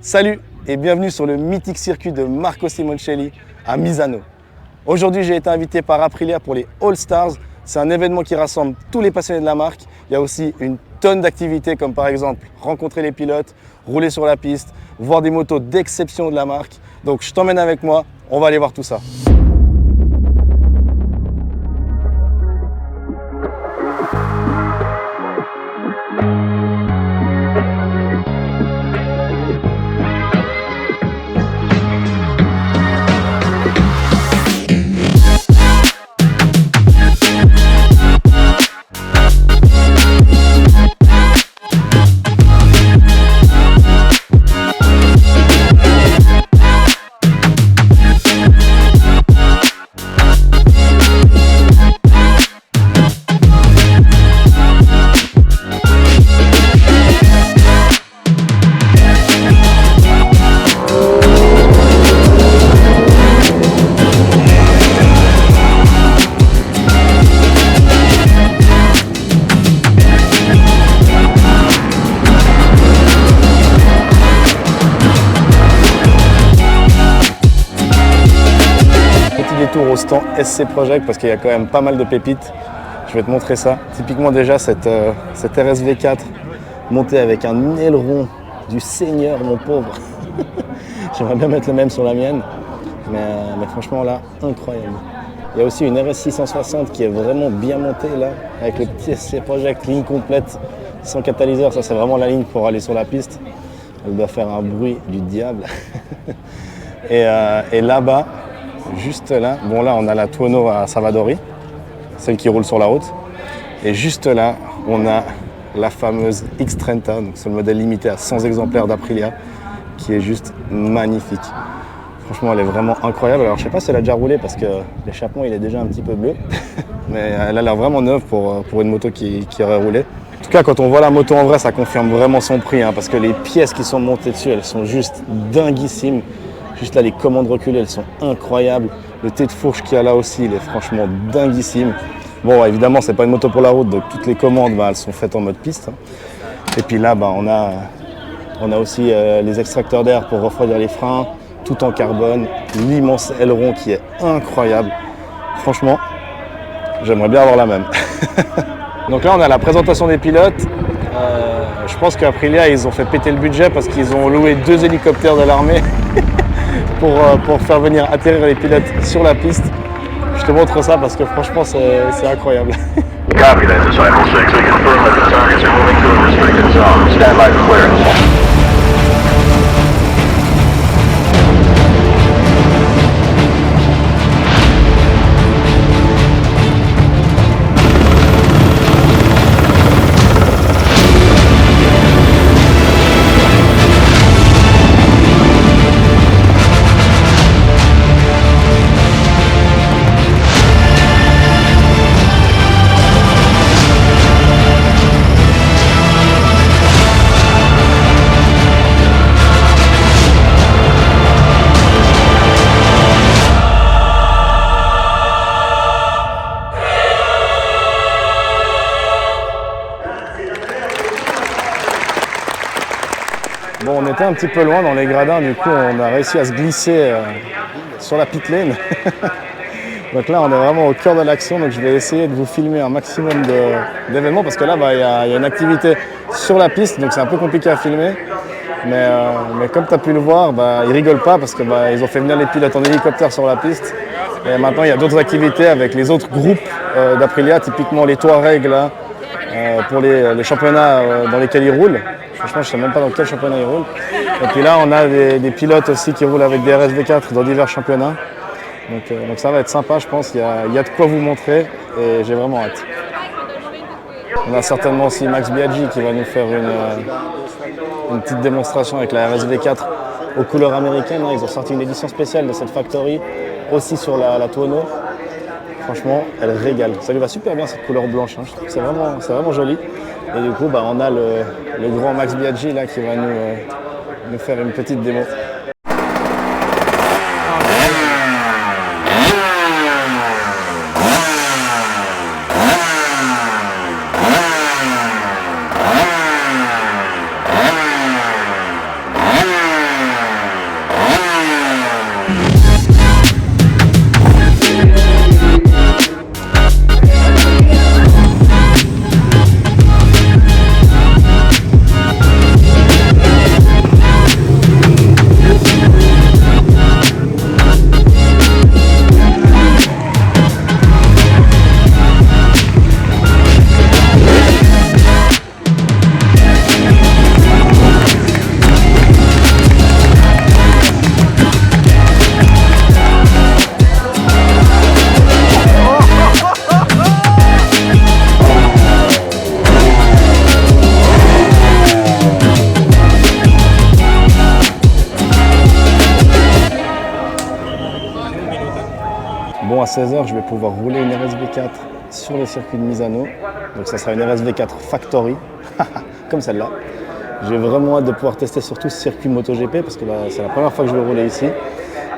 Salut et bienvenue sur le mythique circuit de Marco Simoncelli à Misano. Aujourd'hui, j'ai été invité par Aprilia pour les All Stars. C'est un événement qui rassemble tous les passionnés de la marque. Il y a aussi une tonne d'activités comme par exemple rencontrer les pilotes, rouler sur la piste, voir des motos d'exception de la marque. Donc je t'emmène avec moi, on va aller voir tout ça. Tour au stand SC Project parce qu'il y a quand même pas mal de pépites. Je vais te montrer ça. Typiquement déjà cette RSV4 montée avec un aileron du Seigneur, mon pauvre. J'aimerais bien mettre le même sur la mienne, mais franchement là, incroyable. Il y a aussi une RS 660 qui est vraiment bien montée là, avec le petit SC Project, ligne complète, sans catalyseur. Ça c'est vraiment la ligne pour aller sur la piste. Elle doit faire un bruit du diable. Et là-bas, juste là, bon là on a la Tuono à Savadori, celle qui roule sur la route. Et juste là, on a la fameuse X30, donc c'est le modèle limité à 100 exemplaires d'Aprilia, qui est juste magnifique. Franchement, elle est vraiment incroyable. Alors je sais pas si elle a déjà roulé parce que l'échappement il est déjà un petit peu bleu, mais elle a l'air vraiment neuve pour une moto qui aurait roulé. En tout cas, quand on voit la moto en vrai, ça confirme vraiment son prix, parce que les pièces qui sont montées dessus, elles sont juste dinguissimes. Juste là, les commandes reculées, elles sont incroyables. Le T de fourche qu'il y a là aussi, il est franchement dinguissime. Bon, évidemment, c'est pas une moto pour la route, donc toutes les commandes, elles sont faites en mode piste. Et puis là, on a aussi les extracteurs d'air pour refroidir les freins, tout en carbone. L'immense aileron qui est incroyable. Franchement, j'aimerais bien avoir la même. Donc là, on a la présentation des pilotes. Je pense qu'Aprilia, ils ont fait péter le budget parce qu'ils ont loué 2 hélicoptères de l'armée. pour faire venir atterrir les pilotes sur la piste. Je te montre ça parce que franchement c'est incroyable. Copy that, Disciple 6. We confirm that the targets are moving to a restricted zone. Stand by for clearance. Bon, on était un petit peu loin dans les gradins, du coup on a réussi à se glisser sur la pit lane. Donc là on est vraiment au cœur de l'action, donc je vais essayer de vous filmer un maximum d'événements parce que là il y a une activité sur la piste, donc c'est un peu compliqué à filmer. Mais comme tu as pu le voir, ils rigolent pas parce que ils ont fait venir les pilotes en hélicoptère sur la piste. Et maintenant il y a d'autres activités avec les autres groupes d'Aprilia, typiquement les Touareg là, pour les championnats dans lesquels ils roulent. Franchement, je ne sais même pas dans quel championnat ils roulent. Et puis là, on a des pilotes aussi qui roulent avec des RSV4 dans divers championnats. Donc ça va être sympa, je pense. Il y a de quoi vous montrer et j'ai vraiment hâte. On a certainement aussi Max Biaggi qui va nous faire une petite démonstration avec la RSV4 aux couleurs américaines. Ils ont sorti une édition spéciale de cette factory, aussi sur la Tuono. Franchement, elle régale. Ça lui va super bien cette couleur blanche. Je trouve que c'est vraiment joli. Et du coup, on a le grand Max Biaggi là, qui va nous faire une petite démo. à 16h, je vais pouvoir rouler une RSV4 sur le circuit de Misano. Donc ça sera une RSV4 Factory, comme celle-là. J'ai vraiment hâte de pouvoir tester surtout ce circuit MotoGP parce que c'est la première fois que je vais rouler ici.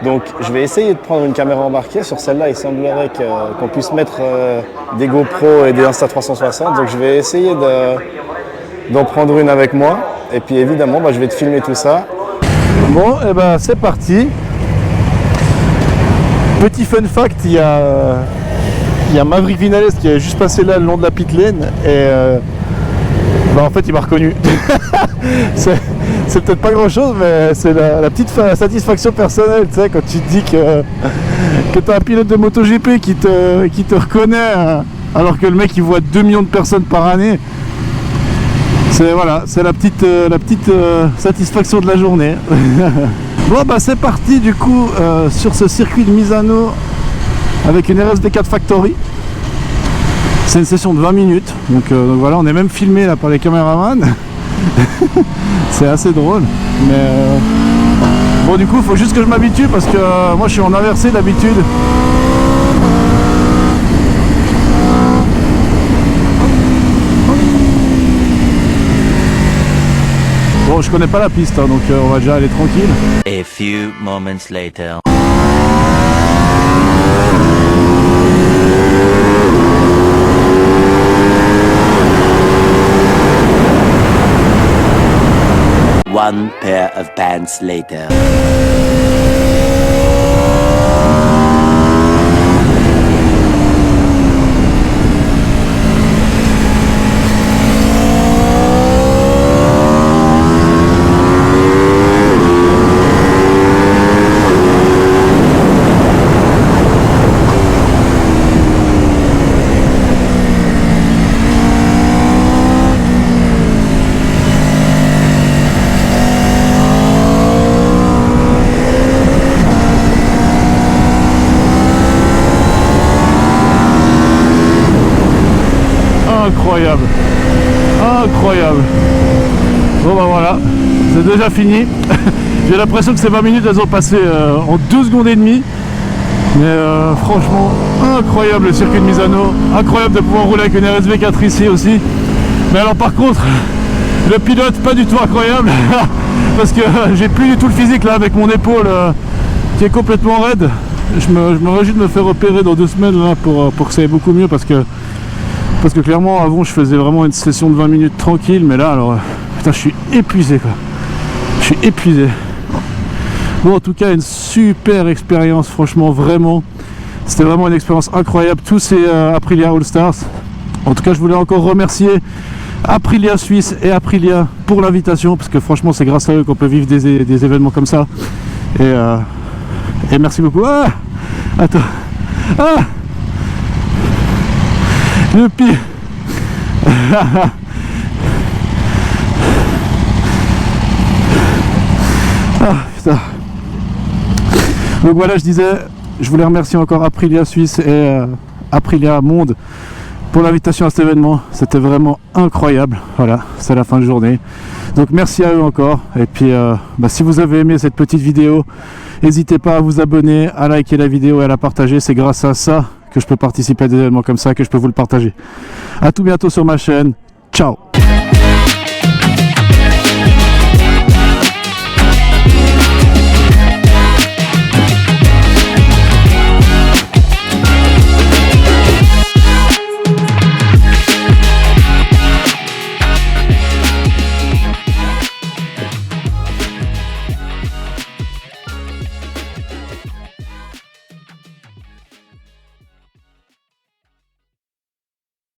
Donc je vais essayer de prendre une caméra embarquée. Sur celle-là, il semblerait qu'on puisse mettre des GoPro et des Insta360. Donc je vais essayer d'en prendre une avec moi. Et puis évidemment, je vais te filmer tout ça. Bon, et c'est parti. Petit fun fact, il y a Maverick Vinales qui est juste passé là le long de la pit lane et en fait il m'a reconnu. C'est peut-être pas grand chose, mais c'est la petite satisfaction personnelle, tu sais, quand tu te dis que tu as un pilote de MotoGP qui te reconnaît alors que le mec il voit 2 millions de personnes par année. C'est la petite satisfaction de la journée. Bon c'est parti du coup sur ce circuit de Misano avec une RSV4 Factory. C'est une session de 20 minutes, donc voilà, on est même filmé là par les caméramans. C'est assez drôle, mais bon du coup il faut juste que je m'habitue parce que moi je suis en inversé d'habitude. Bon, je connais pas la piste, hein, donc on va déjà aller tranquille. A few moments later. One pair of pants later. Incroyable, incroyable. Bon voilà, c'est déjà fini. J'ai l'impression que ces 20 minutes elles ont passé en 2 secondes et demie. Mais franchement, incroyable le circuit de Misano. Incroyable de pouvoir rouler avec une RSV4 ici aussi. Mais alors par contre, le pilote pas du tout incroyable. Parce que j'ai plus du tout le physique là avec mon épaule qui est complètement raide. Je me réjouis de me faire opérer dans 2 semaines là, pour que ça aille beaucoup mieux parce que clairement avant je faisais vraiment une session de 20 minutes tranquille, mais là alors putain je suis épuisé quoi. Je suis épuisé. Bon en tout cas une super expérience, franchement vraiment. C'était vraiment une expérience incroyable, tous ces Aprilia All Stars. En tout cas je voulais encore remercier Aprilia Suisse et Aprilia pour l'invitation, parce que franchement c'est grâce à eux qu'on peut vivre des événements comme ça. Et merci beaucoup. Ah attends. Ah le pire. Ah putain. Donc voilà, je disais, je voulais remercier encore Aprilia Suisse et Aprilia Monde pour l'invitation à cet événement. C'était vraiment incroyable. Voilà, c'est la fin de journée. Donc merci à eux encore. Et puis si vous avez aimé cette petite vidéo, n'hésitez pas à vous abonner, à liker la vidéo et à la partager. C'est grâce à ça que je peux participer à des événements comme ça, que je peux vous le partager. A tout bientôt sur ma chaîne. Ciao.